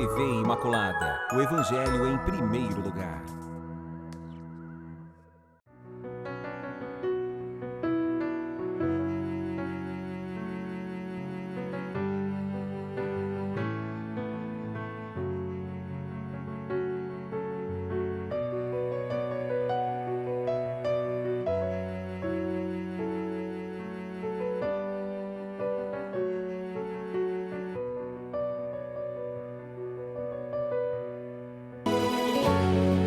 TV Imaculada, o Evangelho em primeiro lugar.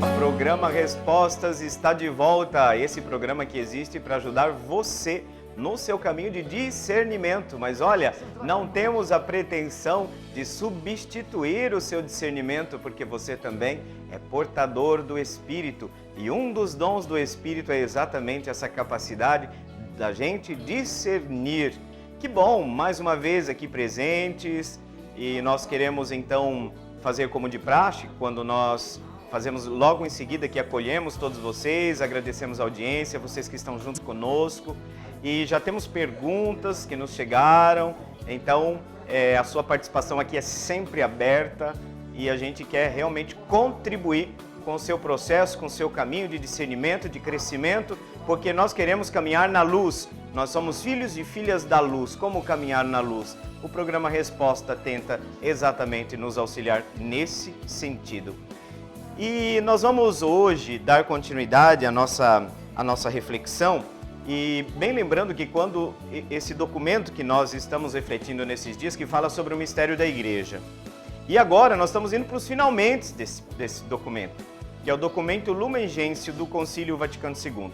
O programa Respostas está de volta. Esse programa que existe para ajudar você no seu caminho de discernimento. Mas olha, não temos a pretensão de substituir o seu discernimento, porque você também é portador do Espírito. E um dos dons do Espírito é exatamente essa capacidade da gente discernir. Que bom, mais uma vez aqui presentes. E nós queremos então fazer como de praxe, quando nós fazemos logo em seguida que acolhemos todos vocês, agradecemos a audiência, vocês que estão juntos conosco. E já temos perguntas que nos chegaram, então a sua participação aqui é sempre aberta e a gente quer realmente contribuir com o seu processo, com o seu caminho de discernimento, de crescimento, porque nós queremos caminhar na luz. Nós somos filhos e filhas da luz. Como caminhar na luz? O programa Resposta tenta exatamente nos auxiliar nesse sentido. E nós vamos hoje dar continuidade à nossa reflexão, e bem lembrando que quando esse documento que nós estamos refletindo nesses dias, que fala sobre o mistério da igreja. E agora nós estamos indo para os finalmente desse documento, que é o documento Lumen Gentium do Concílio Vaticano II.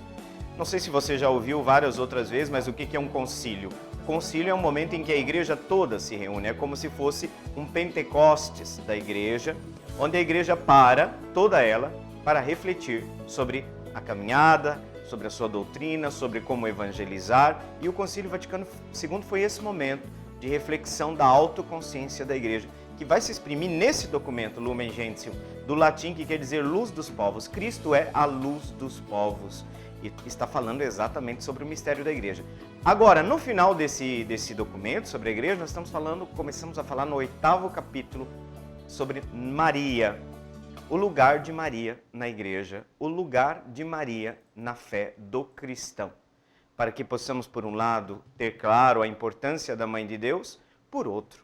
Não sei se você já ouviu várias outras vezes, mas o que é um concílio? O concílio é um momento em que a igreja toda se reúne, é como se fosse um Pentecostes da igreja, onde a igreja toda ela, para refletir sobre a caminhada, sobre a sua doutrina, sobre como evangelizar. E o Concílio Vaticano II foi esse momento de reflexão da autoconsciência da igreja, que vai se exprimir nesse documento, Lumen Gentium, do latim, que quer dizer luz dos povos. Cristo é a luz dos povos. E está falando exatamente sobre o mistério da igreja. Agora, no final desse documento sobre a igreja, nós começamos a falar no 8º capítulo, sobre Maria, o lugar de Maria na igreja, o lugar de Maria na fé do cristão. Para que possamos, por um lado, ter claro a importância da Mãe de Deus, por outro,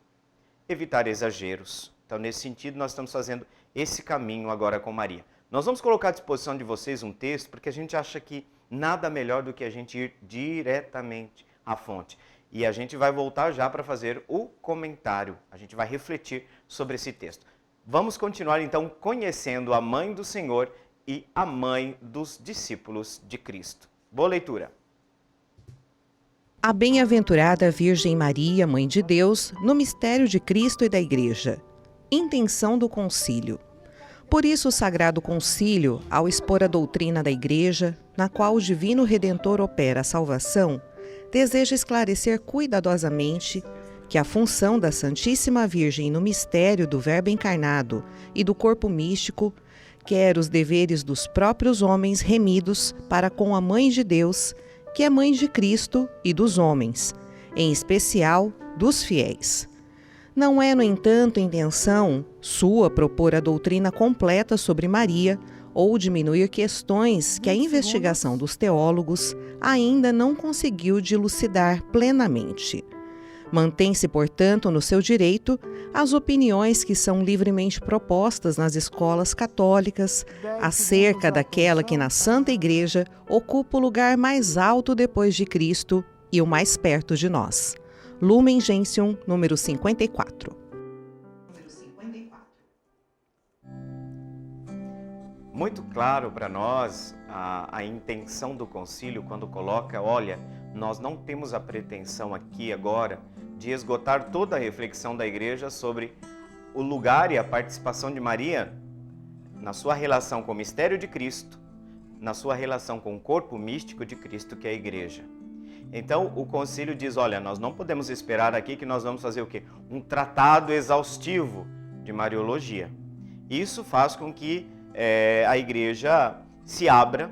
evitar exageros. Então, nesse sentido, nós estamos fazendo esse caminho agora com Maria. Nós vamos colocar à disposição de vocês um texto, porque a gente acha que nada melhor do que a gente ir diretamente à fonte. E a gente vai voltar já para fazer o comentário. A gente vai refletir sobre esse texto. Vamos continuar então conhecendo a Mãe do Senhor e a Mãe dos discípulos de Cristo. Boa leitura. A bem-aventurada Virgem Maria, Mãe de Deus, no mistério de Cristo e da Igreja. Intenção do Concílio. Por isso o Sagrado Concílio, ao expor a doutrina da Igreja, na qual o Divino Redentor opera a salvação, deseja esclarecer cuidadosamente que a função da Santíssima Virgem no mistério do Verbo encarnado e do corpo místico, quer os deveres dos próprios homens remidos para com a Mãe de Deus, que é Mãe de Cristo e dos homens, em especial dos fiéis. Não é, no entanto, intenção sua propor a doutrina completa sobre Maria ou diminuir questões que a investigação dos teólogos ainda não conseguiu dilucidar plenamente. Mantém-se, portanto, no seu direito as opiniões que são livremente propostas nas escolas católicas acerca daquela que na Santa Igreja ocupa o lugar mais alto depois de Cristo e o mais perto de nós. Lumen Gentium, número 54. Muito claro para nós a intenção do concílio quando coloca, olha, nós não temos a pretensão aqui agora de esgotar toda a reflexão da igreja sobre o lugar e a participação de Maria na sua relação com o mistério de Cristo, na sua relação com o corpo místico de Cristo, que é a igreja. Então, o concílio diz, olha, nós não podemos esperar aqui que nós vamos fazer o quê? Um tratado exaustivo de Mariologia. Isso faz com que a igreja se abra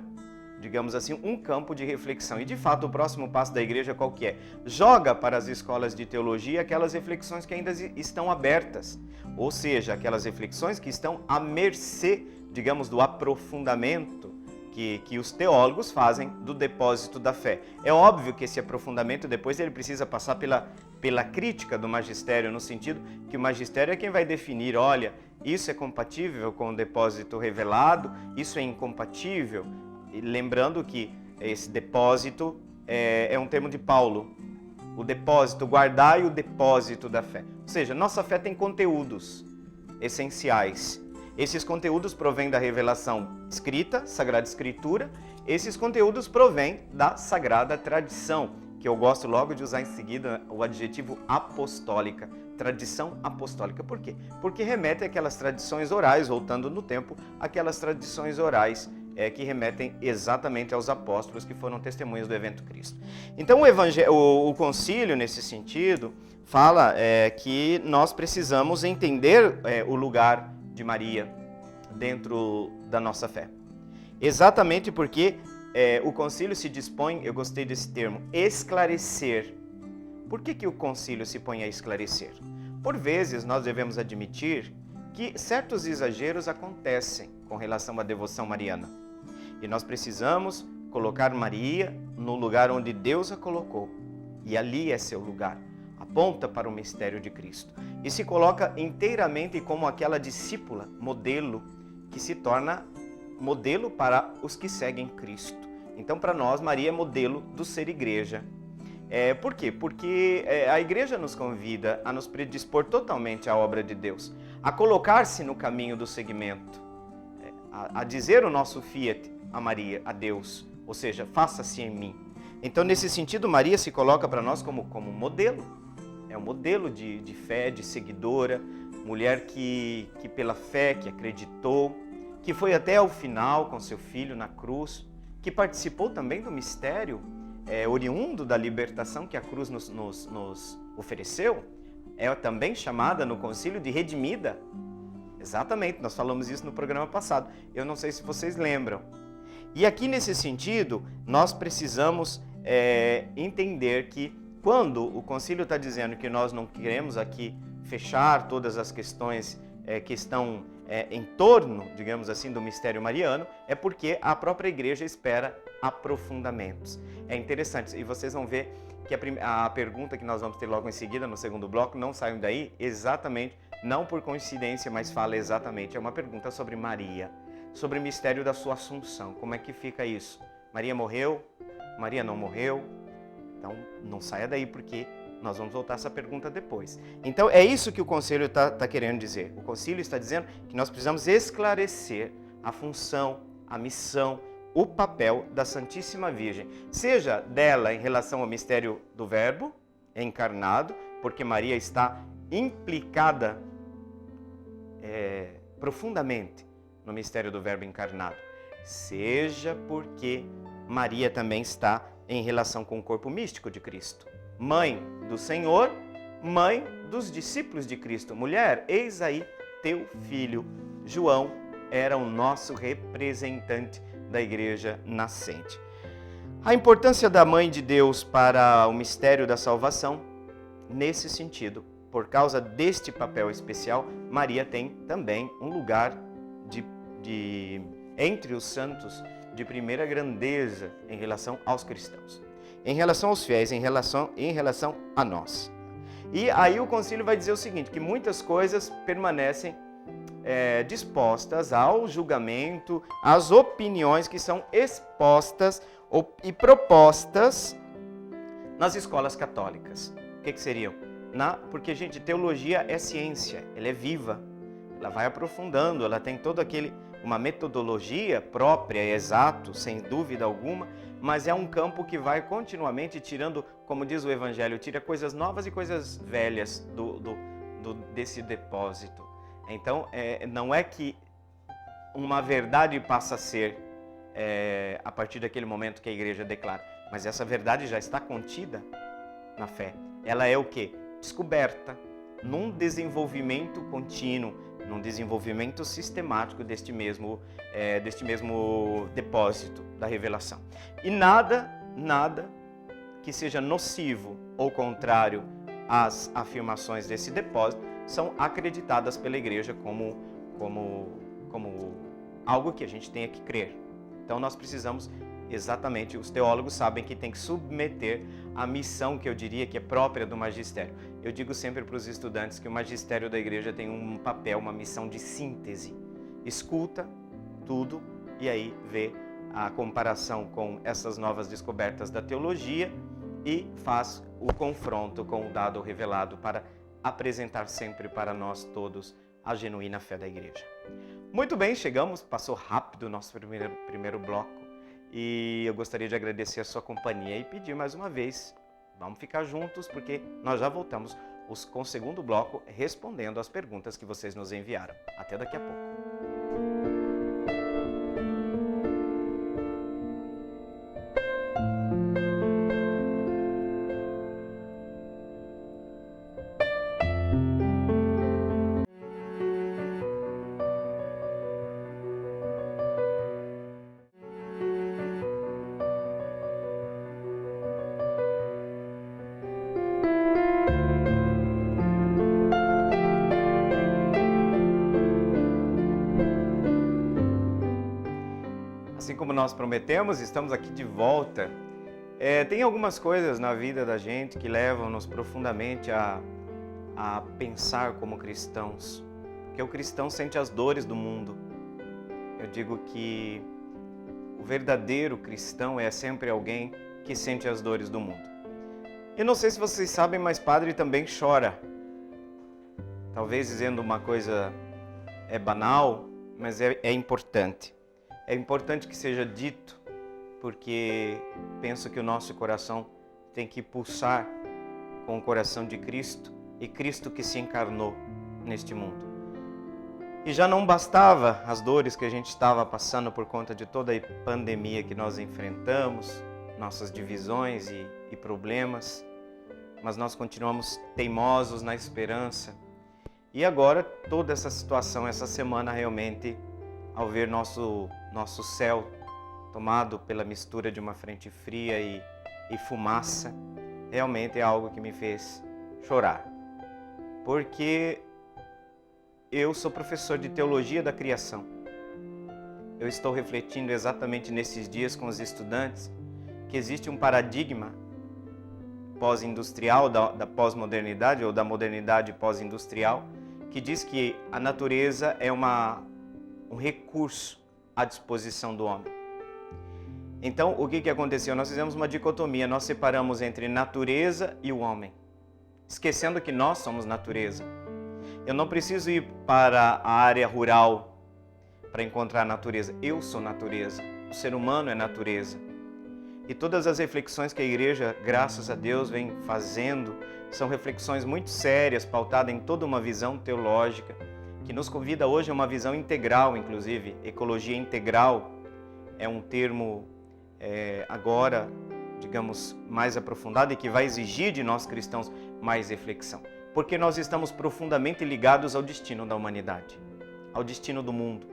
digamos assim, um campo de reflexão. E de fato o próximo passo da igreja qual que é? Joga para as escolas de teologia aquelas reflexões que ainda estão abertas, ou seja, aquelas reflexões que estão à mercê, digamos, do aprofundamento que os teólogos fazem do depósito da fé. É óbvio que esse aprofundamento depois ele precisa passar pela crítica do magistério, no sentido que o magistério é quem vai definir, olha, isso é compatível com o depósito revelado, isso é incompatível. E lembrando que esse depósito é um termo de Paulo, o depósito, guardai o depósito da fé. Ou seja, nossa fé tem conteúdos essenciais. Esses conteúdos provêm da revelação escrita, Sagrada Escritura. Esses conteúdos provêm da Sagrada Tradição, que eu gosto logo de usar em seguida o adjetivo apostólica. Tradição apostólica. Por quê? Porque remete àquelas tradições orais, voltando no tempo, aquelas tradições orais que remetem exatamente aos apóstolos que foram testemunhas do evento Cristo. Então o concílio, nesse sentido, fala que nós precisamos entender o lugar de Maria dentro da nossa fé. Exatamente porque o concílio se dispõe, eu gostei desse termo, esclarecer. Por que o concílio se põe a esclarecer? Por vezes nós devemos admitir que certos exageros acontecem com relação à devoção mariana. E nós precisamos colocar Maria no lugar onde Deus a colocou. E ali é seu lugar. Aponta para o mistério de Cristo. E se coloca inteiramente como aquela discípula, modelo, que se torna modelo para os que seguem Cristo. Então, para nós, Maria é modelo do ser igreja. Por quê? Porque a igreja nos convida a nos predispor totalmente à obra de Deus, a colocar-se no caminho do seguimento, a dizer o nosso fiat a Maria, a Deus, ou seja, faça-se em mim. Então, nesse sentido, Maria se coloca para nós como modelo. É um modelo de fé, de seguidora, mulher que pela fé, que acreditou, que foi até o final com seu filho na cruz, que participou também do mistério oriundo da libertação que a cruz nos ofereceu. É também chamada no concílio de redimida. Exatamente, nós falamos isso no programa passado. Eu não sei se vocês lembram. E aqui nesse sentido, nós precisamos entender que quando o concílio está dizendo que nós não queremos aqui fechar todas as questões que estão em torno, digamos assim, do mistério mariano, é porque a própria igreja espera aprofundamentos. É interessante, e vocês vão ver que a pergunta que nós vamos ter logo em seguida, no segundo bloco, não saiam daí, exatamente, não por coincidência, mas fala exatamente, é uma pergunta sobre Maria, sobre o mistério da sua assunção. Como é que fica isso? Maria morreu? Maria não morreu? Então, não saia daí, porque nós vamos voltar a essa pergunta depois. Então, é isso que o concílio está querendo dizer. O concílio está dizendo que nós precisamos esclarecer a função, a missão, o papel da Santíssima Virgem. Seja dela em relação ao mistério do Verbo encarnado, porque Maria está implicada profundamente no mistério do Verbo encarnado. Seja porque Maria também está em relação com o corpo místico de Cristo. Mãe do Senhor, mãe dos discípulos de Cristo. Mulher, eis aí teu filho. João era o nosso representante da igreja nascente. A importância da Mãe de Deus para o mistério da salvação, nesse sentido, por causa deste papel especial, Maria tem também um lugar entre os santos de primeira grandeza em relação aos cristãos, em relação aos fiéis, em relação a nós. E aí o concílio vai dizer o seguinte, que muitas coisas permanecem dispostas ao julgamento, às opiniões que são expostas e propostas nas escolas católicas. O que seriam? Porque, gente, teologia é ciência, ela é viva, ela vai aprofundando, ela tem toda uma metodologia própria, exato, sem dúvida alguma, mas é um campo que vai continuamente tirando, como diz o Evangelho, tira coisas novas e coisas velhas desse depósito. Então, não é que uma verdade passa a ser a partir daquele momento que a igreja declara, mas essa verdade já está contida na fé. Ela é o quê? Descoberta, num desenvolvimento contínuo, num desenvolvimento sistemático deste mesmo depósito da revelação. E nada que seja nocivo ou contrário às afirmações desse depósito são acreditadas pela igreja como algo que a gente tenha que crer. Então nós precisamos, exatamente, os teólogos sabem que tem que submeter a missão que eu diria que é própria do magistério. Eu digo sempre para os estudantes que o magistério da igreja tem um papel, uma missão de síntese. Escuta tudo e aí vê a comparação com essas novas descobertas da teologia e faz o confronto com o dado revelado para apresentar sempre para nós todos a genuína fé da igreja. Muito bem, passou rápido o nosso primeiro bloco e eu gostaria de agradecer a sua companhia e pedir mais uma vez, vamos ficar juntos porque nós já voltamos com o segundo bloco respondendo às perguntas que vocês nos enviaram. Até daqui a pouco. Assim como nós prometemos, estamos aqui de volta. Tem algumas coisas na vida da gente que levam-nos profundamente a pensar como cristãos. Porque o cristão sente as dores do mundo. Eu digo que o verdadeiro cristão é sempre alguém que sente as dores do mundo. E não sei se vocês sabem, mas padre também chora. Talvez dizendo uma coisa banal, mas é importante. É importante que seja dito, porque penso que o nosso coração tem que pulsar com o coração de Cristo e Cristo que se encarnou neste mundo. E já não bastava as dores que a gente estava passando por conta de toda a pandemia que nós enfrentamos, nossas divisões e problemas, mas nós continuamos teimosos na esperança. E agora toda essa situação, essa semana realmente, ao ver nosso céu tomado pela mistura de uma frente fria e fumaça, realmente é algo que me fez chorar. Porque eu sou professor de teologia da criação. Eu estou refletindo exatamente nesses dias com os estudantes que existe um paradigma pós-industrial, da pós-modernidade ou da modernidade pós-industrial, que diz que a natureza é um recurso à disposição do homem. Então, o que aconteceu? Nós fizemos uma dicotomia, nós separamos entre natureza e o homem, esquecendo que nós somos natureza. Eu não preciso ir para a área rural para encontrar a natureza. Eu sou natureza, o ser humano é natureza. E todas as reflexões que a igreja, graças a Deus, vem fazendo, são reflexões muito sérias, pautadas em toda uma visão teológica, que nos convida hoje a uma visão integral, inclusive. Ecologia integral é um termo agora, digamos, mais aprofundado e que vai exigir de nós cristãos mais reflexão. Porque nós estamos profundamente ligados ao destino da humanidade, ao destino do mundo,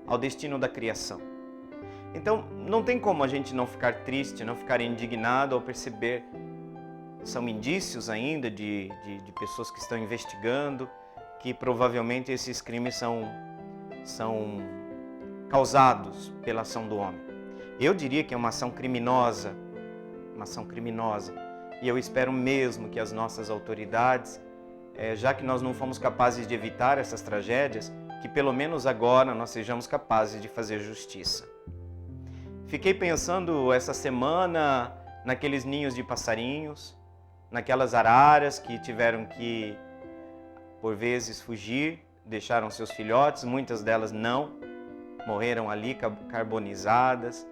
ao destino da criação. Então, não tem como a gente não ficar triste, não ficar indignado ao perceber, são indícios ainda de pessoas que estão investigando, que provavelmente esses crimes são causados pela ação do homem. Eu diria que é uma ação criminosa, e eu espero mesmo que as nossas autoridades, já que nós não fomos capazes de evitar essas tragédias, que pelo menos agora nós sejamos capazes de fazer justiça. Fiquei pensando essa semana naqueles ninhos de passarinhos, naquelas araras que tiveram que, por vezes, fugir, deixaram seus filhotes, muitas delas não, morreram ali carbonizadas.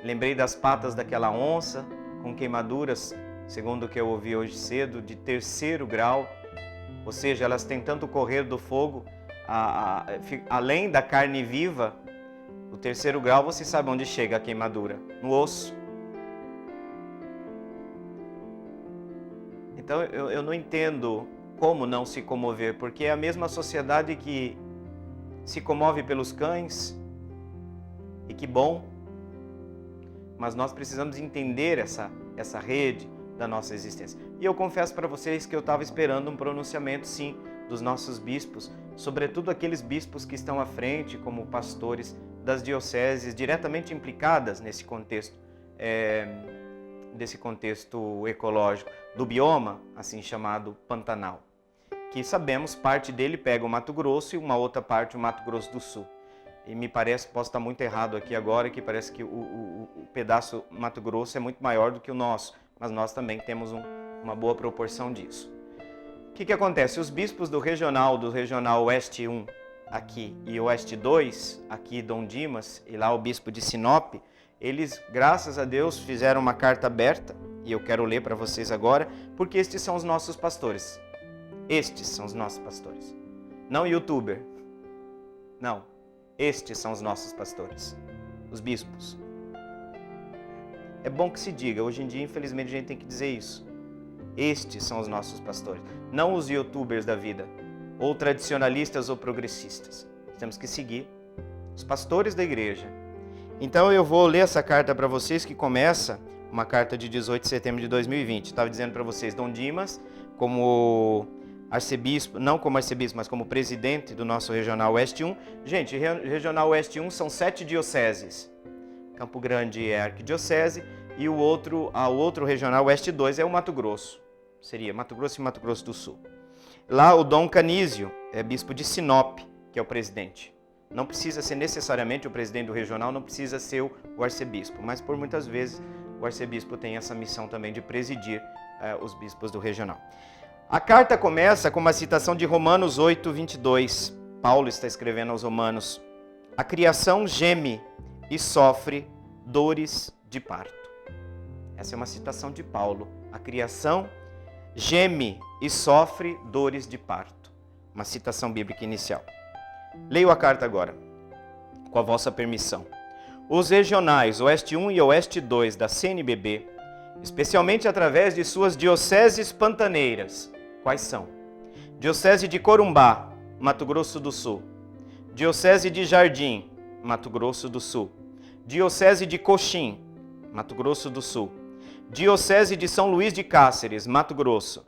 Lembrei das patas daquela onça, com queimaduras, segundo o que eu ouvi hoje cedo, de 3º grau, ou seja, elas têm tanto correr do fogo, além da carne viva, o 3º grau, você sabe onde chega a queimadura? No osso. Então eu não entendo como não se comover, porque é a mesma sociedade que se comove pelos cães, e que bom, mas nós precisamos entender essa rede da nossa existência. E eu confesso para vocês que eu estava esperando um pronunciamento, sim, dos nossos bispos, sobretudo aqueles bispos que estão à frente como pastores das dioceses diretamente implicadas nesse contexto, desse contexto ecológico, do bioma, assim chamado Pantanal, que sabemos, parte dele pega o Mato Grosso e uma outra parte o Mato Grosso do Sul. E me parece, posso estar muito errado aqui agora, que parece que o pedaço Mato Grosso é muito maior do que o nosso, mas nós também temos uma boa proporção disso. O que acontece? Os bispos do regional Oeste 1 aqui e Oeste 2, aqui Dom Dimas, e lá o bispo de Sinop, eles, graças a Deus, fizeram uma carta aberta, e eu quero ler para vocês agora, porque estes são os nossos pastores. Estes são os nossos pastores. Não youtuber. Não. Estes são os nossos pastores. Os bispos. É bom que se diga. Hoje em dia, infelizmente, a gente tem que dizer isso. Estes são os nossos pastores. Não os youtubers da vida. Ou tradicionalistas ou progressistas. Temos que seguir os pastores da igreja. Então eu vou ler essa carta para vocês, que começa, uma carta de 18 de setembro de 2020. Estava dizendo para vocês, Dom Dimas, como arcebispo, não como arcebispo, mas como presidente do nosso Regional Oeste 1. Gente, Regional Oeste 1 são 7 dioceses. Campo Grande é a arquidiocese e a outro Regional Oeste 2 é o Mato Grosso. Seria Mato Grosso e Mato Grosso do Sul. Lá o Dom Canísio é bispo de Sinop, que é o presidente. Não precisa ser necessariamente o presidente do regional, não precisa ser o arcebispo, mas por muitas vezes o arcebispo tem essa missão também de presidir os bispos do regional. A carta começa com uma citação de Romanos 8, 22. Paulo está escrevendo aos Romanos: a criação geme e sofre dores de parto. Essa é uma citação de Paulo. A criação geme e sofre dores de parto. Uma citação bíblica inicial. Leio a carta agora, com a vossa permissão. Os regionais Oeste 1 e Oeste 2 da CNBB, especialmente através de suas dioceses pantaneiras, quais são? Diocese de Corumbá, Mato Grosso do Sul. Diocese de Jardim, Mato Grosso do Sul. Diocese de Coxim, Mato Grosso do Sul. Diocese de São Luís de Cáceres, Mato Grosso.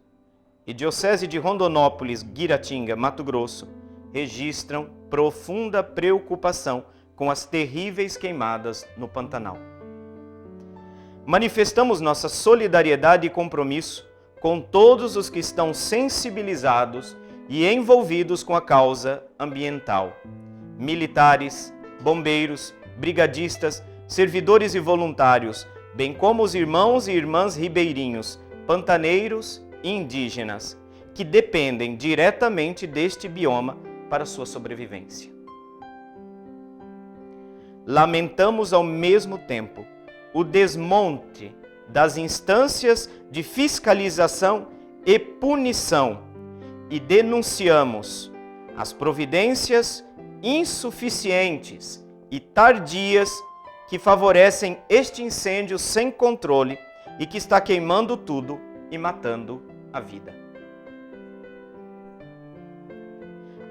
E Diocese de Rondonópolis, Guiratinga, Mato Grosso, registram profunda preocupação com as terríveis queimadas no Pantanal. Manifestamos nossa solidariedade e compromisso com todos os que estão sensibilizados e envolvidos com a causa ambiental. Militares, bombeiros, brigadistas, servidores e voluntários, bem como os irmãos e irmãs ribeirinhos, pantaneiros e indígenas, que dependem diretamente deste bioma para sua sobrevivência. Lamentamos ao mesmo tempo o desmonte das instâncias de fiscalização e punição e denunciamos as providências insuficientes e tardias que favorecem este incêndio sem controle e que está queimando tudo e matando a vida.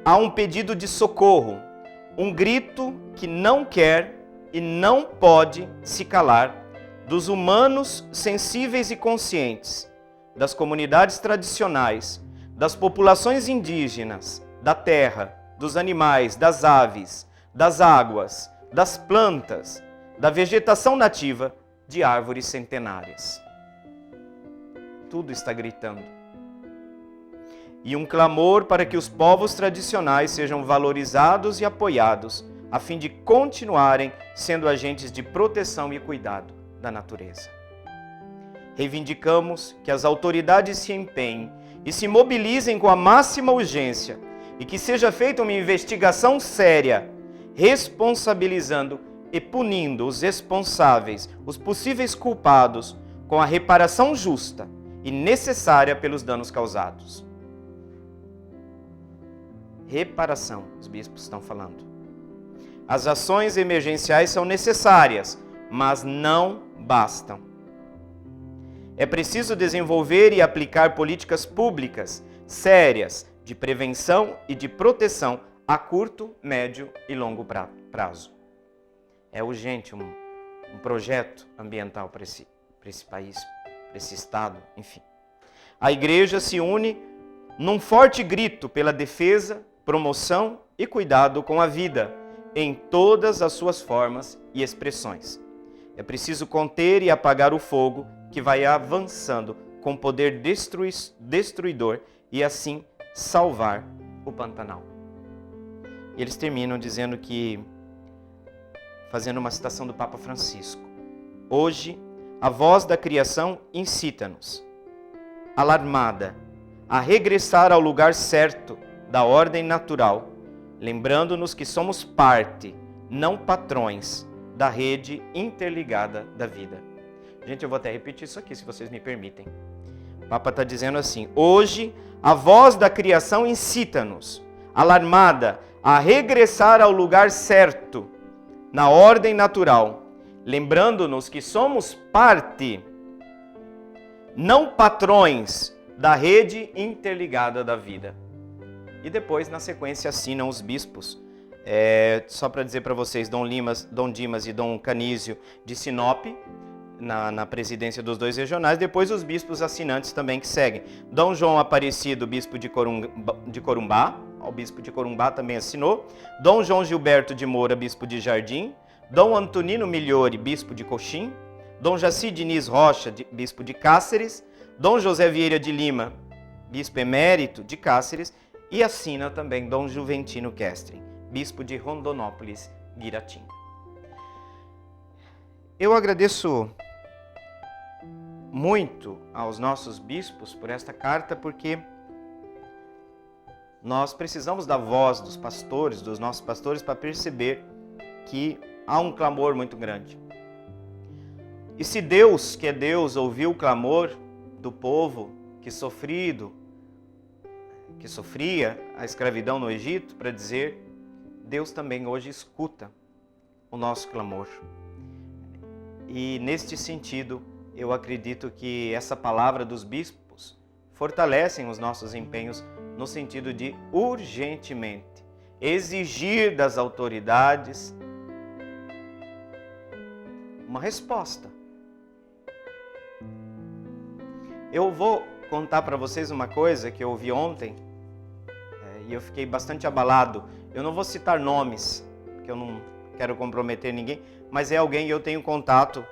Há um pedido de socorro, um grito que não quer e não pode se calar dos humanos sensíveis e conscientes, das comunidades tradicionais, das populações indígenas, da terra, dos animais, das aves, das águas, das plantas, da vegetação nativa, de árvores centenárias. Tudo está gritando. E um clamor para que os povos tradicionais sejam valorizados e apoiados, a fim de continuarem sendo agentes de proteção e cuidado da natureza. Reivindicamos que as autoridades se empenhem e se mobilizem com a máxima urgência e que seja feita uma investigação séria, responsabilizando e punindo os responsáveis, os possíveis culpados, com a reparação justa e necessária pelos danos causados. Reparação, os bispos estão falando. As ações emergenciais são necessárias, mas não bastam. É preciso desenvolver e aplicar políticas públicas sérias de prevenção e de proteção a curto, médio e longo prazo. É urgente um projeto ambiental para esse país, para esse estado, enfim. A igreja se une num forte grito pela defesa, promoção e cuidado com a vida, em todas as suas formas e expressões. É preciso conter e apagar o fogo que vai avançando com poder destruidor e assim salvar o Pantanal. E eles terminam dizendo que, fazendo uma citação do Papa Francisco, hoje a voz da criação incita-nos, alarmada, a regressar ao lugar certo da ordem natural, lembrando-nos que somos parte, não patrões, da rede interligada da vida. Gente, eu vou até repetir isso aqui, se vocês me permitem. O Papa está dizendo assim: hoje a voz da criação incita-nos, alarmada, a regressar ao lugar certo, na ordem natural, lembrando-nos que somos parte, não patrões, da rede interligada da vida. E depois, na sequência, assinam os bispos. Só para dizer para vocês, Dom Dimas e Dom Canísio de Sinop, na presidência dos dois regionais, depois os bispos assinantes também que seguem. Dom João Aparecido, bispo de Corumbá, o bispo de Corumbá também assinou. Dom João Gilberto de Moura, bispo de Jardim. Dom Antonino Migliori, bispo de Coxim. Dom Jaci Diniz Rocha, bispo de Cáceres. Dom José Vieira de Lima, bispo emérito de Cáceres. E assina também Dom Juventino Kestrin, bispo de Rondonópolis, Guiratinga. Eu agradeço muito aos nossos bispos por esta carta, porque nós precisamos da voz dos pastores, dos nossos pastores, para perceber que há um clamor muito grande. E se Deus, que é Deus, ouviu o clamor do povo que sofria a escravidão no Egito, para dizer, Deus também hoje escuta o nosso clamor. E neste sentido, eu acredito que essa palavra dos bispos fortalecem os nossos empenhos no sentido de urgentemente exigir das autoridades uma resposta. Eu vou contar para vocês uma coisa que eu ouvi ontem e eu fiquei bastante abalado. Eu não vou citar nomes, porque eu não quero comprometer ninguém, mas é alguém e eu tenho contato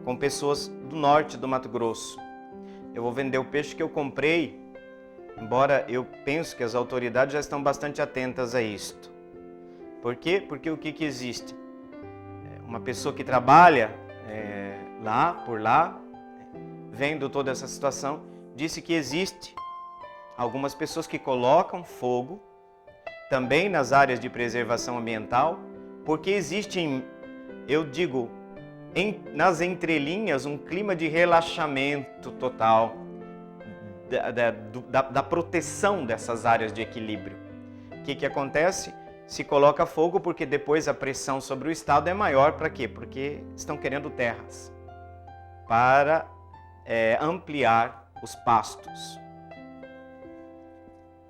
com pessoas do norte do Mato Grosso. Eu vou vender o peixe que eu comprei, embora eu penso que as autoridades já estão bastante atentas a isto. Por quê? Porque o que existe? Uma pessoa que trabalha por lá, vendo toda essa situação, disse que existe algumas pessoas que colocam fogo também nas áreas de preservação ambiental, porque existe, eu digo, nas entrelinhas, um clima de relaxamento total da proteção dessas áreas de equilíbrio. O que acontece? Se coloca fogo porque depois a pressão sobre o Estado é maior. Para quê? Porque estão querendo terras para ampliar os pastos.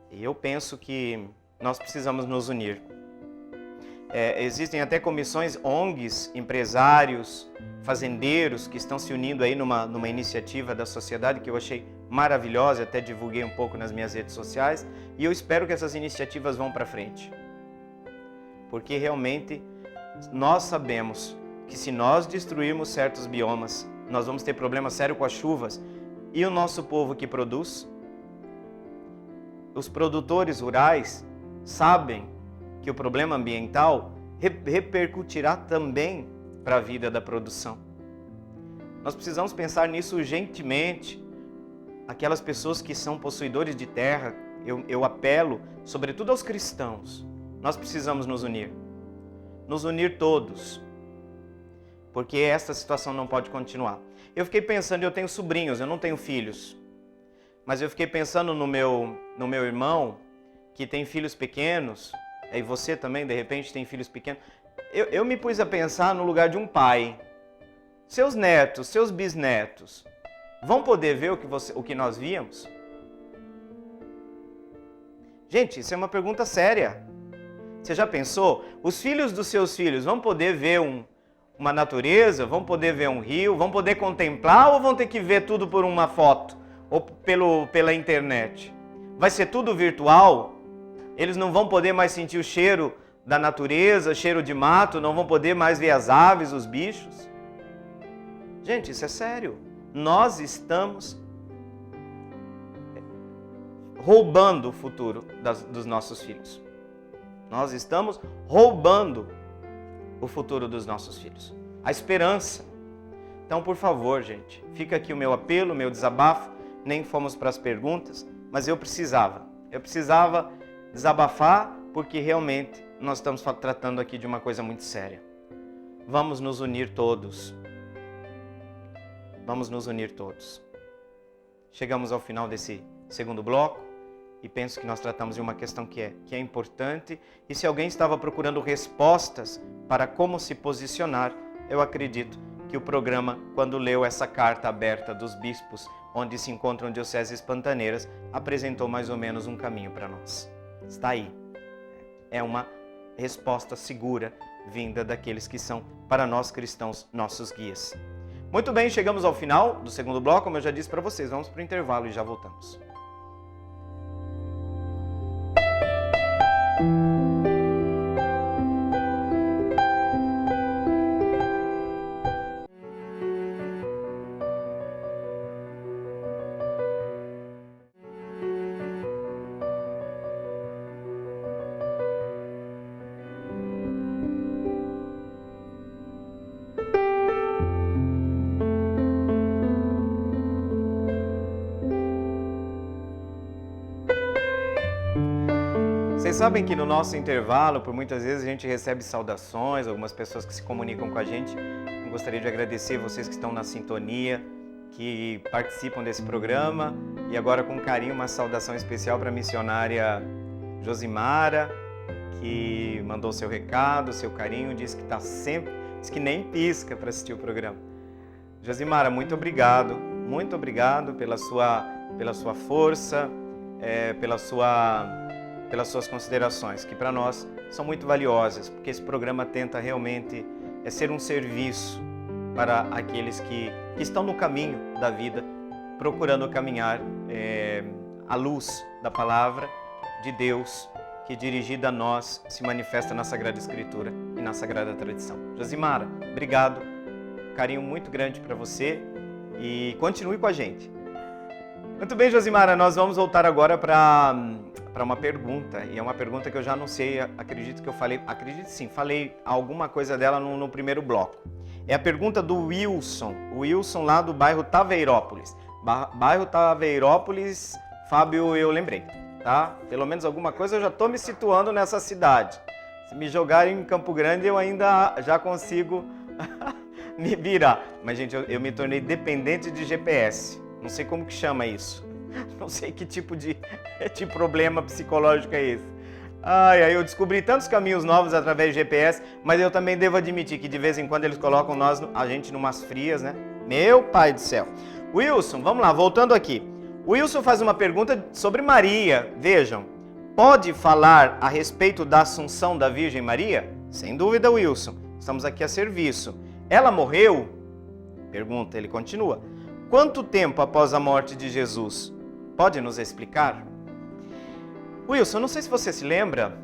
E eu penso que nós precisamos nos unir. Existem até comissões, ONGs, empresários, fazendeiros que estão se unindo aí numa iniciativa da sociedade que eu achei maravilhosa, até divulguei um pouco nas minhas redes sociais, e eu espero que essas iniciativas vão para frente. Porque realmente nós sabemos que se nós destruirmos certos biomas, nós vamos ter problema sério com as chuvas. E o nosso povo que produz, os produtores rurais, sabem que o problema ambiental repercutirá também para a vida da produção. Nós precisamos pensar nisso urgentemente. Aquelas pessoas que são possuidores de terra, eu apelo, sobretudo aos cristãos, nós precisamos nos unir todos, porque essa situação não pode continuar. Eu fiquei pensando, eu tenho sobrinhos, eu não tenho filhos, mas eu fiquei pensando no meu irmão, que tem filhos pequenos, e você também, de repente, tem filhos pequenos. Eu me pus a pensar no lugar de um pai. Seus netos, seus bisnetos, vão poder ver o que nós víamos? Gente, isso é uma pergunta séria. Você já pensou? Os filhos dos seus filhos vão poder ver uma natureza, vão poder ver um rio, vão poder contemplar ou vão ter que ver tudo por uma foto ou pela internet? Vai ser tudo virtual? Eles não vão poder mais sentir o cheiro da natureza, cheiro de mato, não vão poder mais ver as aves, os bichos? Gente, isso é sério. Nós estamos roubando o futuro dos nossos filhos. Nós estamos roubando o futuro dos nossos filhos. A esperança. Então, por favor, gente, fica aqui o meu apelo, o meu desabafo. Nem fomos para as perguntas, mas eu precisava desabafar, porque realmente nós estamos tratando aqui de uma coisa muito séria. Vamos nos unir todos. Vamos nos unir todos. Chegamos ao final desse segundo bloco e penso que nós tratamos de uma questão que é importante. E se alguém estava procurando respostas para como se posicionar, eu acredito que o programa, quando leu essa carta aberta dos bispos, onde se encontram dioceses pantaneiras, apresentou mais ou menos um caminho para nós. Está aí. É uma resposta segura, vinda daqueles que são, para nós cristãos, nossos guias. Muito bem, chegamos ao final do segundo bloco, como eu já disse para vocês. Vamos para o intervalo e já voltamos. Vocês sabem que no nosso intervalo, por muitas vezes a gente recebe saudações, algumas pessoas que se comunicam com a gente. Eu gostaria de agradecer vocês que estão na sintonia, que participam desse programa. E agora, com carinho, uma saudação especial para a missionária Josimara, que mandou seu recado, seu carinho, disse que está sempre, disse que nem pisca para assistir o programa. Josimara, muito obrigado pela sua força, pelas suas considerações, que para nós são muito valiosas, porque esse programa tenta realmente ser um serviço para aqueles que estão no caminho da vida, procurando caminhar à luz da palavra de Deus, que dirigida a nós se manifesta na Sagrada Escritura e na Sagrada Tradição. Josimara, obrigado, carinho muito grande para você e continue com a gente. Muito bem, Josimara, nós vamos voltar agora para uma pergunta, e é uma pergunta que eu já anunciei, falei alguma coisa dela no primeiro bloco. É a pergunta do Wilson, lá do bairro Taveirópolis. Bairro Taveirópolis, Fábio, eu lembrei, tá? Pelo menos alguma coisa eu já estou me situando nessa cidade. Se me jogarem em Campo Grande, eu ainda já consigo me virar. Mas, gente, eu me tornei dependente de GPS. Não sei como que chama isso. Não sei que tipo de problema psicológico é esse. Aí eu descobri tantos caminhos novos através de GPS, mas eu também devo admitir que de vez em quando eles colocam a gente numas frias, né? Meu pai do céu. Wilson, vamos lá, voltando aqui. O Wilson faz uma pergunta sobre Maria. Vejam, pode falar a respeito da Assunção da Virgem Maria? Sem dúvida, Wilson. Estamos aqui a serviço. Ela morreu? Pergunta, ele continua. Quanto tempo após a morte de Jesus? Pode nos explicar? Wilson, não sei se você se lembra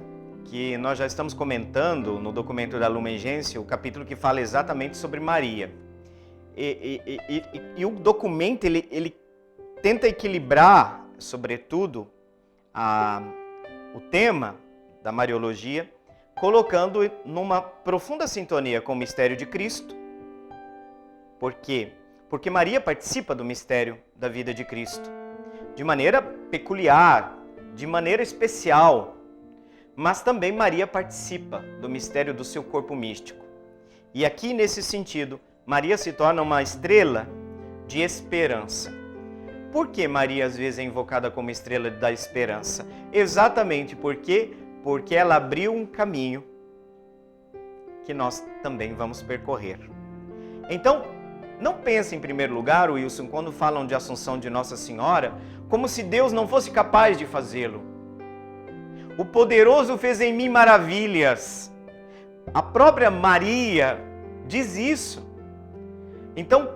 que nós já estamos comentando no documento da Lumen Gentium o capítulo que fala exatamente sobre Maria. E o documento, ele tenta equilibrar, sobretudo, o tema da Mariologia, colocando numa profunda sintonia com o mistério de Cristo. Por quê? Porque Maria participa do mistério da vida de Cristo, de maneira peculiar, de maneira especial, mas também Maria participa do mistério do seu corpo místico. E aqui, nesse sentido, Maria se torna uma estrela de esperança. Por que Maria às vezes é invocada como estrela da esperança? Exatamente porque ela abriu um caminho que nós também vamos percorrer. Então, não pense em primeiro lugar, Wilson, quando falam de Assunção de Nossa Senhora, como se Deus não fosse capaz de fazê-lo. O poderoso fez em mim maravilhas. A própria Maria diz isso. Então,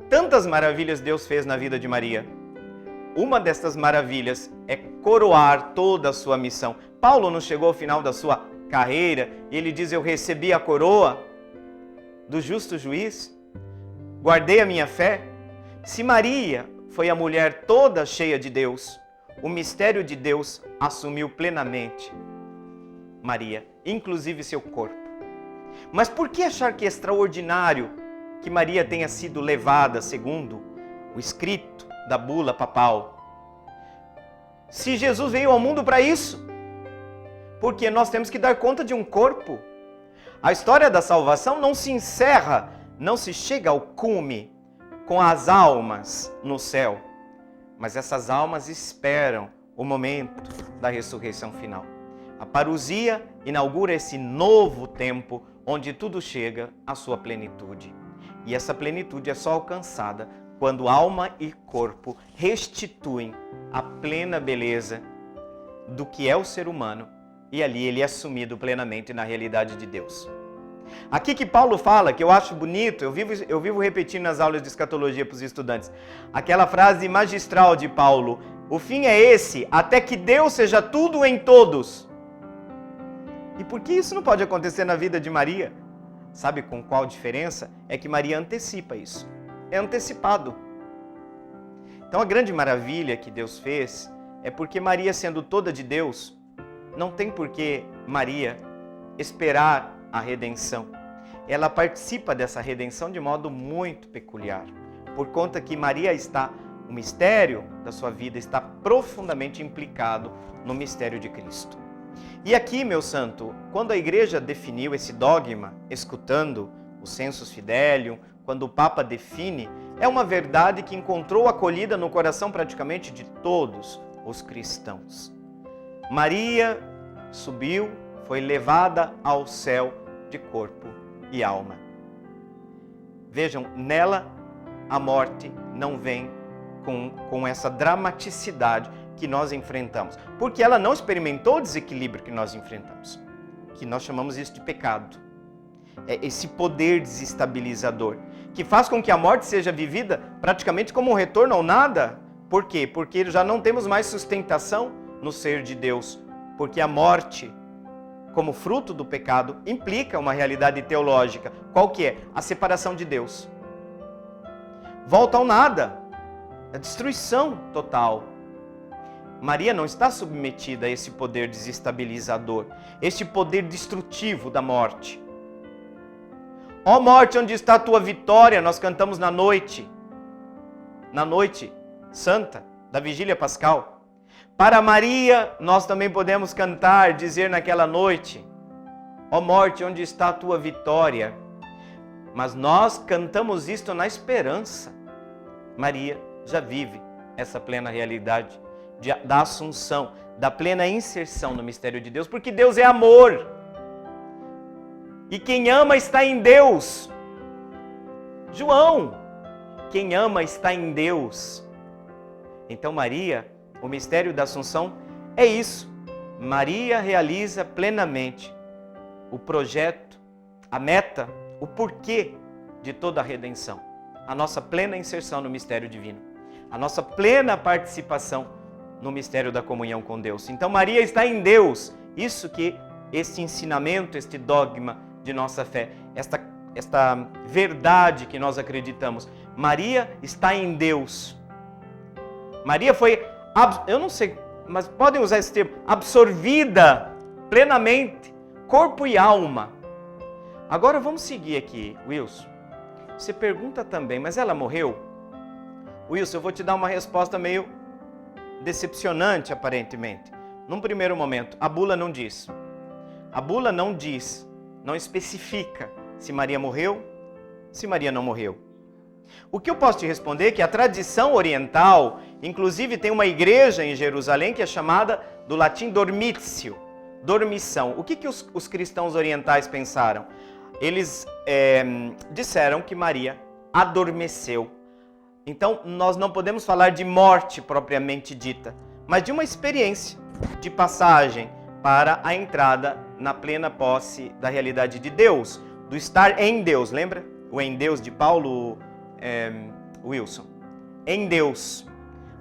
tantas maravilhas Deus fez na vida de Maria. Uma destas maravilhas é coroar toda a sua missão. Paulo não chegou ao final da sua carreira e ele diz: eu recebi a coroa do justo juiz, guardei a minha fé. Se Maria foi a mulher toda cheia de Deus, o mistério de Deus assumiu plenamente Maria, inclusive seu corpo. Mas por que achar que é extraordinário que Maria tenha sido levada, segundo o escrito da bula papal? Se Jesus veio ao mundo para isso, porque nós temos que dar conta de um corpo. A história da salvação não se encerra, não se chega ao cume com as almas no céu, mas essas almas esperam o momento da ressurreição final. A parousia inaugura esse novo tempo onde tudo chega à sua plenitude. E essa plenitude é só alcançada quando alma e corpo restituem a plena beleza do que é o ser humano, e ali ele é assumido plenamente na realidade de Deus. Aqui que Paulo fala, que eu acho bonito, eu vivo repetindo nas aulas de escatologia para os estudantes, aquela frase magistral de Paulo: o fim é esse, até que Deus seja tudo em todos. E por que isso não pode acontecer na vida de Maria? Sabe com qual diferença? É que Maria antecipa isso. É antecipado. Então a grande maravilha que Deus fez é porque Maria, sendo toda de Deus, não tem por que Maria esperar a redenção. Ela participa dessa redenção de modo muito peculiar, por conta que Maria o mistério da sua vida está profundamente implicado no mistério de Cristo. E aqui, meu santo, quando a igreja definiu esse dogma, escutando o Sensus Fidelium, quando o Papa define, é uma verdade que encontrou acolhida no coração praticamente de todos os cristãos. Maria subiu, foi levada ao céu de corpo e alma. Vejam, nela a morte não vem com essa dramaticidade que nós enfrentamos, porque ela não experimentou o desequilíbrio que nós enfrentamos, que nós chamamos isso de pecado. É esse poder desestabilizador, que faz com que a morte seja vivida praticamente como um retorno ao nada. Por quê? Porque já não temos mais sustentação no ser de Deus, porque a morte, como fruto do pecado, implica uma realidade teológica. Qual que é? A separação de Deus. Volta ao nada, a destruição total. Maria não está submetida a esse poder desestabilizador, este poder destrutivo da morte. Ó morte, onde está a tua vitória? Nós cantamos na noite santa da vigília pascal. Para Maria, nós também podemos cantar, dizer naquela noite: ó morte, onde está a tua vitória? Mas nós cantamos isto na esperança. Maria já vive essa plena realidade da assunção, da plena inserção no mistério de Deus, porque Deus é amor. E quem ama está em Deus. João, quem ama está em Deus. Então Maria, o mistério da assunção é isso. Maria realiza plenamente o projeto, a meta, o porquê de toda a redenção. A nossa plena inserção no mistério divino. A nossa plena participação no mistério da comunhão com Deus. Então Maria está em Deus. Isso que este ensinamento, este dogma de nossa fé, esta verdade que nós acreditamos. Maria está em Deus. Maria foi, eu não sei, mas podem usar esse termo, absorvida plenamente, corpo e alma. Agora vamos seguir aqui, Wilson. Você pergunta também, mas ela morreu? Wilson, eu vou te dar uma resposta meio decepcionante, aparentemente. Num primeiro momento, a bula não diz. A bula não diz, não especifica se Maria morreu, se Maria não morreu. O que eu posso te responder é que a tradição oriental, inclusive tem uma igreja em Jerusalém que é chamada do latim dormitio, dormição. O que os cristãos orientais pensaram? Eles disseram que Maria adormeceu. Então, nós não podemos falar de morte propriamente dita, mas de uma experiência de passagem para a entrada na plena posse da realidade de Deus, do estar em Deus. Lembra o em Deus de Paulo Wilson? Em Deus,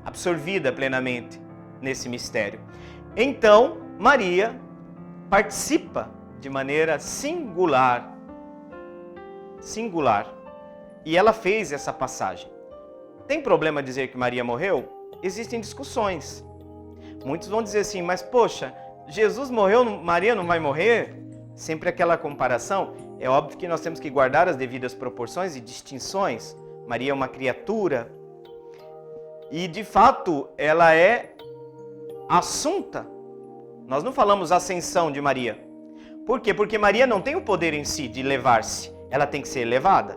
absorvida plenamente nesse mistério. Então, Maria participa de maneira singular, e ela fez essa passagem. Tem problema dizer que Maria morreu? Existem discussões. Muitos vão dizer assim, mas poxa, Jesus morreu, Maria não vai morrer? Sempre aquela comparação. É óbvio que nós temos que guardar as devidas proporções e distinções. Maria é uma criatura e, de fato, ela é assunta. Nós não falamos ascensão de Maria. Por quê? Porque Maria não tem o poder em si de elevar-se. Ela tem que ser elevada.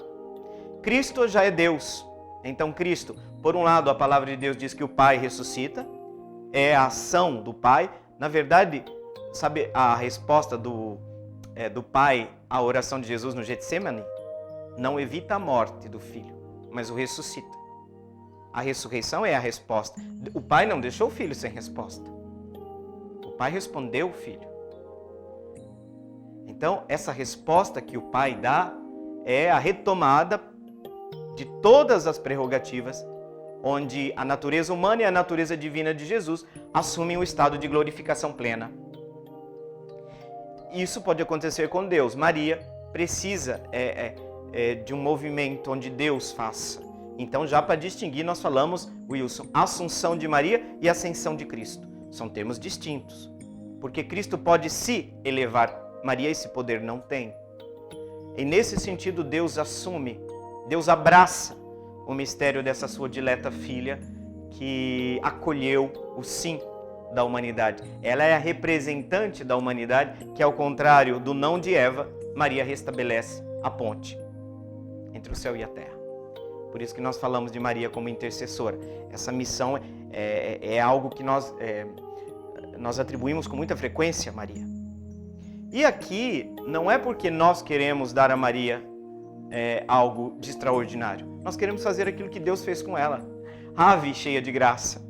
Cristo já é Deus. Então, Cristo, por um lado, a palavra de Deus diz que o Pai ressuscita. É a ação do Pai. Na verdade, sabe a resposta do Pai à oração de Jesus no Getsemane? Não evita a morte do Filho, mas o ressuscita. A ressurreição é a resposta. O Pai não deixou o Filho sem resposta. O Pai respondeu o Filho. Então, essa resposta que o Pai dá é a retomada de todas as prerrogativas onde a natureza humana e a natureza divina de Jesus assumem o estado de glorificação plena. Isso pode acontecer com Deus. Maria precisa de um movimento onde Deus faça. Então, já para distinguir, nós falamos, Wilson, assunção de Maria e ascensão de Cristo. São termos distintos. Porque Cristo pode se elevar, Maria esse poder não tem. E nesse sentido, Deus assume, Deus abraça o mistério dessa sua dileta filha que acolheu o sim da humanidade. Ela é a representante da humanidade que, ao contrário do não de Eva, Maria restabelece a ponte entre o céu e a terra. Por isso que nós falamos de Maria como intercessora. Essa missão é algo que nós atribuímos com muita frequência a Maria. E aqui não é porque nós queremos dar a Maria algo de extraordinário. Nós queremos fazer aquilo que Deus fez com ela. Ave cheia de graça,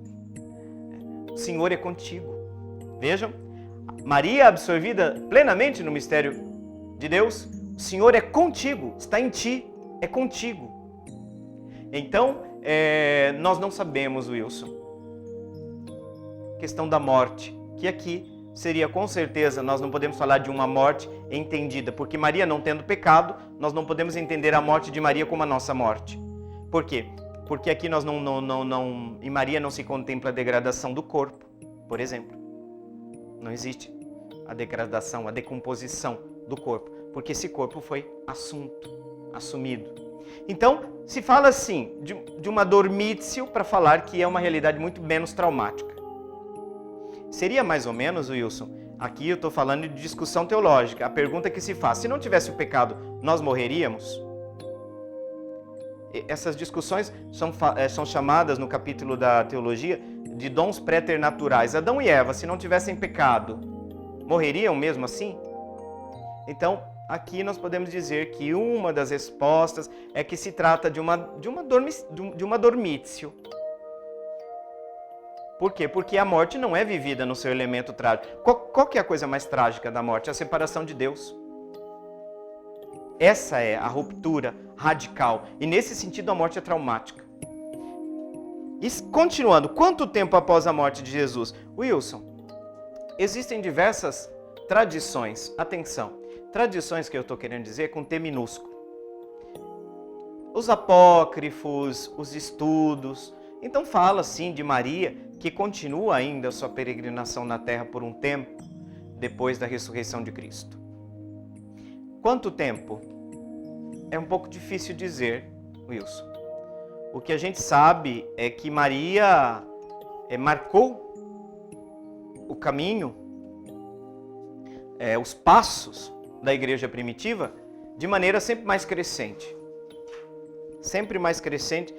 o Senhor é contigo. Vejam, Maria absorvida plenamente no mistério de Deus, o Senhor é contigo, está em ti, é contigo. Então, nós não sabemos, Wilson, questão da morte, que aqui seria com certeza, nós não podemos falar de uma morte entendida, porque Maria não tendo pecado, nós não podemos entender a morte de Maria como a nossa morte. Por quê? Porque aqui nós em Maria não se contempla a degradação do corpo, por exemplo. Não existe a degradação, a decomposição do corpo, porque esse corpo foi assumido. Então, se fala assim, de uma dormício para falar que é uma realidade muito menos traumática. Seria mais ou menos, Wilson, aqui eu estou falando de discussão teológica, a pergunta que se faz, se não tivesse o pecado, nós morreríamos? Essas discussões são chamadas no capítulo da teologia de dons préternaturais. Adão e Eva, se não tivessem pecado, morreriam mesmo assim? Então, aqui nós podemos dizer que uma das respostas é que se trata de uma dormício. Por quê? Porque a morte não é vivida no seu elemento trágico. Qual que é a coisa mais trágica da morte? A separação de Deus. Essa é a ruptura radical. E nesse sentido a morte é traumática. E continuando, quanto tempo após a morte de Jesus? Wilson, existem diversas tradições. Atenção, tradições que eu estou querendo dizer com T minúsculo. Os apócrifos, os estudos. Então fala sim de Maria, que continua ainda a sua peregrinação na terra por um tempo, depois da ressurreição de Cristo. Quanto tempo? É um pouco difícil dizer, Wilson. O que a gente sabe é que Maria marcou o caminho, os passos da igreja primitiva de maneira sempre mais crescente. Sempre mais crescente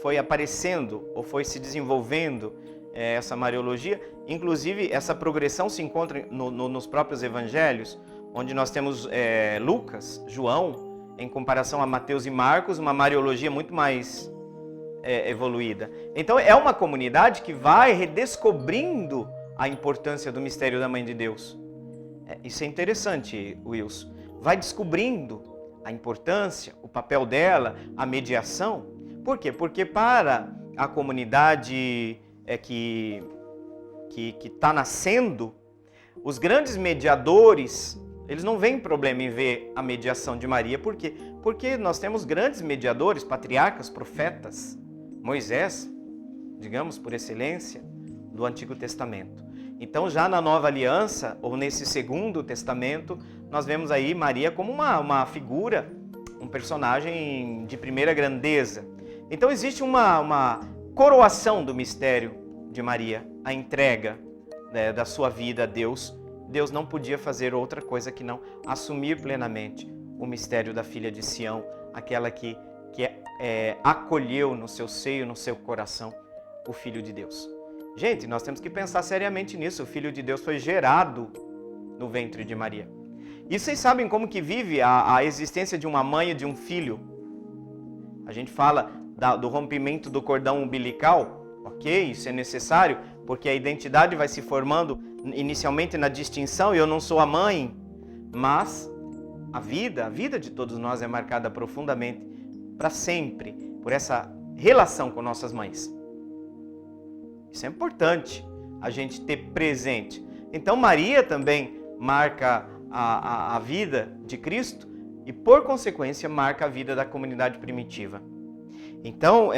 foi aparecendo ou foi se desenvolvendo essa mariologia. Inclusive, essa progressão se encontra nos próprios evangelhos, onde nós temos Lucas, João, em comparação a Mateus e Marcos, uma mariologia muito mais evoluída. Então, é uma comunidade que vai redescobrindo a importância do mistério da Mãe de Deus. Isso é interessante, Wilson. Vai descobrindo a importância, o papel dela, a mediação. Por quê? Porque para a comunidade que está nascendo, os grandes mediadores, eles não veem problema em ver a mediação de Maria. Por quê? Porque nós temos grandes mediadores, patriarcas, profetas. Moisés, digamos, por excelência, do Antigo Testamento. Então, já na Nova Aliança, ou nesse Segundo Testamento, nós vemos aí Maria como uma figura, um personagem de primeira grandeza. Então, existe uma coroação do mistério de Maria, a entrega da sua vida a Deus. Deus não podia fazer outra coisa que não assumir plenamente o mistério da filha de Sião, aquela que acolheu no seu seio, no seu coração, o Filho de Deus. Gente, nós temos que pensar seriamente nisso. O Filho de Deus foi gerado no ventre de Maria. E vocês sabem como que vive a existência de uma mãe e de um filho? A gente fala do rompimento do cordão umbilical. Ok, isso é necessário, porque a identidade vai se formando inicialmente na distinção, eu não sou a mãe, mas a vida de todos nós é marcada profundamente, para sempre, por essa relação com nossas mães. Isso é importante a gente ter presente. Então Maria também marca a vida de Cristo e, por consequência, marca a vida da comunidade primitiva. Então,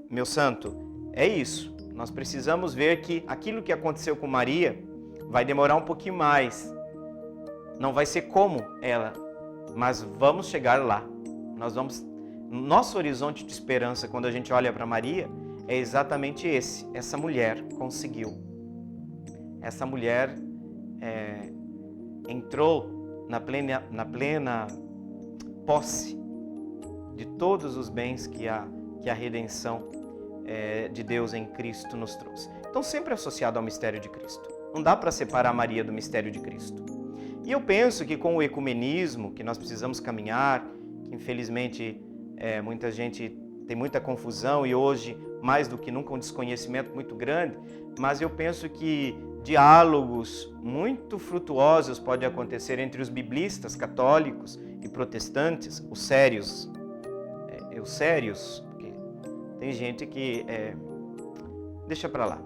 meu santo, é isso. Nós precisamos ver que aquilo que aconteceu com Maria vai demorar um pouquinho mais. Não vai ser como ela, mas vamos chegar lá. Nosso horizonte de esperança, quando a gente olha para Maria, é exatamente esse. Essa mulher conseguiu. Essa mulher entrou na plena posse de todos os bens que a redenção de Deus em Cristo nos trouxe. Então, sempre associado ao mistério de Cristo. Não dá para separar Maria do mistério de Cristo. E eu penso que com o ecumenismo, que nós precisamos caminhar, que infelizmente muita gente tem muita confusão e hoje, mais do que nunca, um desconhecimento muito grande, mas eu penso que diálogos muito frutuosos podem acontecer entre os biblistas católicos e protestantes, os sérios, porque tem gente que deixa para lá.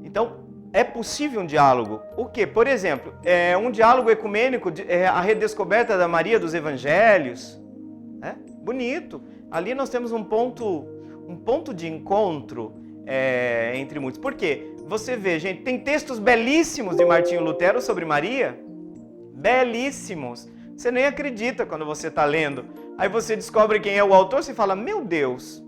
Então, é possível um diálogo. O quê? Por exemplo, um diálogo ecumênico, a redescoberta da Maria dos Evangelhos. Bonito. Ali nós temos um ponto de encontro entre muitos. Por quê? Você vê, gente, tem textos belíssimos de Martinho Lutero sobre Maria. Belíssimos. Você nem acredita quando você está lendo. Aí você descobre quem é o autor, você fala, meu Deus.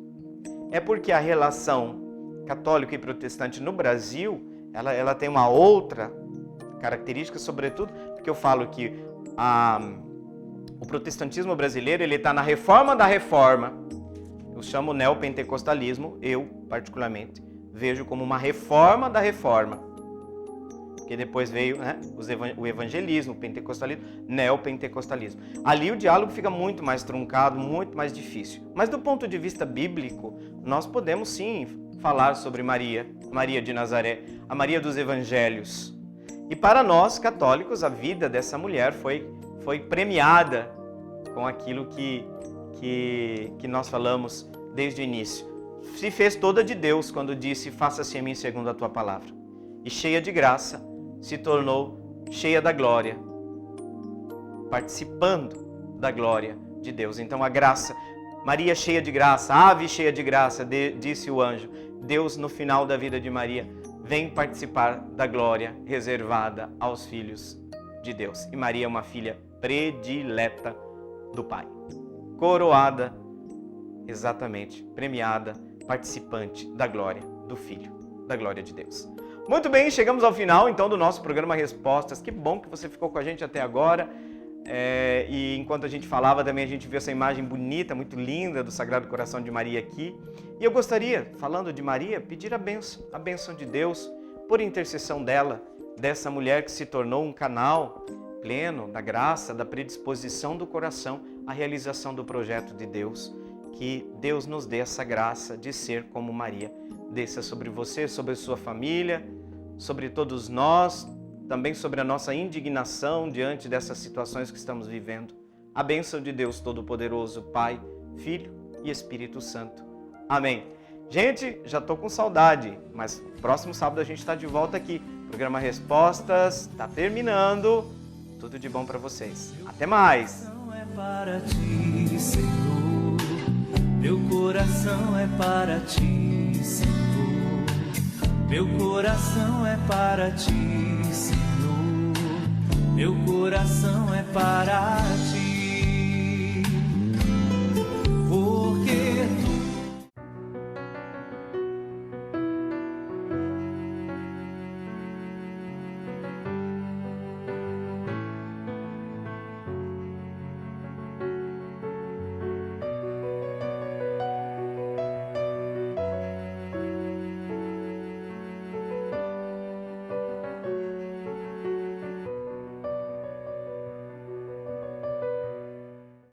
É porque a relação católica e protestante no Brasil, ela tem uma outra característica, sobretudo, porque eu falo que o protestantismo brasileiro ele está na reforma da reforma. Eu chamo neopentecostalismo, eu particularmente vejo como uma reforma da reforma. Porque depois veio o evangelismo, o pentecostalismo, neopentecostalismo. Ali o diálogo fica muito mais truncado, muito mais difícil. Mas do ponto de vista bíblico, nós podemos sim falar sobre Maria de Nazaré, a Maria dos Evangelhos. E para nós, católicos, a vida dessa mulher foi premiada com aquilo que nós falamos desde o início. Se fez toda de Deus quando disse, faça-se em mim segundo a tua palavra. E cheia de graça, se tornou cheia da glória, participando da glória de Deus. Então a graça, Maria cheia de graça, ave cheia de graça, disse o anjo. Deus, no final da vida de Maria, vem participar da glória reservada aos filhos de Deus. E Maria é uma filha predileta do Pai, coroada, exatamente, premiada, participante da glória do Filho, da glória de Deus. Muito bem, chegamos ao final então do nosso programa Respostas. Que bom que você ficou com a gente até agora. E enquanto a gente falava também, a gente viu essa imagem bonita, muito linda do Sagrado Coração de Maria aqui. E eu gostaria, falando de Maria, pedir a bênção de Deus, por intercessão dela, dessa mulher que se tornou um canal pleno da graça, da predisposição do coração à realização do projeto de Deus. Que Deus nos dê essa graça de ser como Maria. Desça sobre você, sobre a sua família, sobre todos nós, também sobre a nossa indignação diante dessas situações que estamos vivendo. A bênção de Deus Todo-Poderoso, Pai, Filho e Espírito Santo. Amém. Gente, já estou com saudade, mas próximo sábado a gente está de volta aqui. O programa Respostas está terminando. Tudo de bom para vocês. Até mais! Para ti, Senhor, meu coração é para ti, Senhor, meu coração é para ti, Senhor, meu coração é para ti.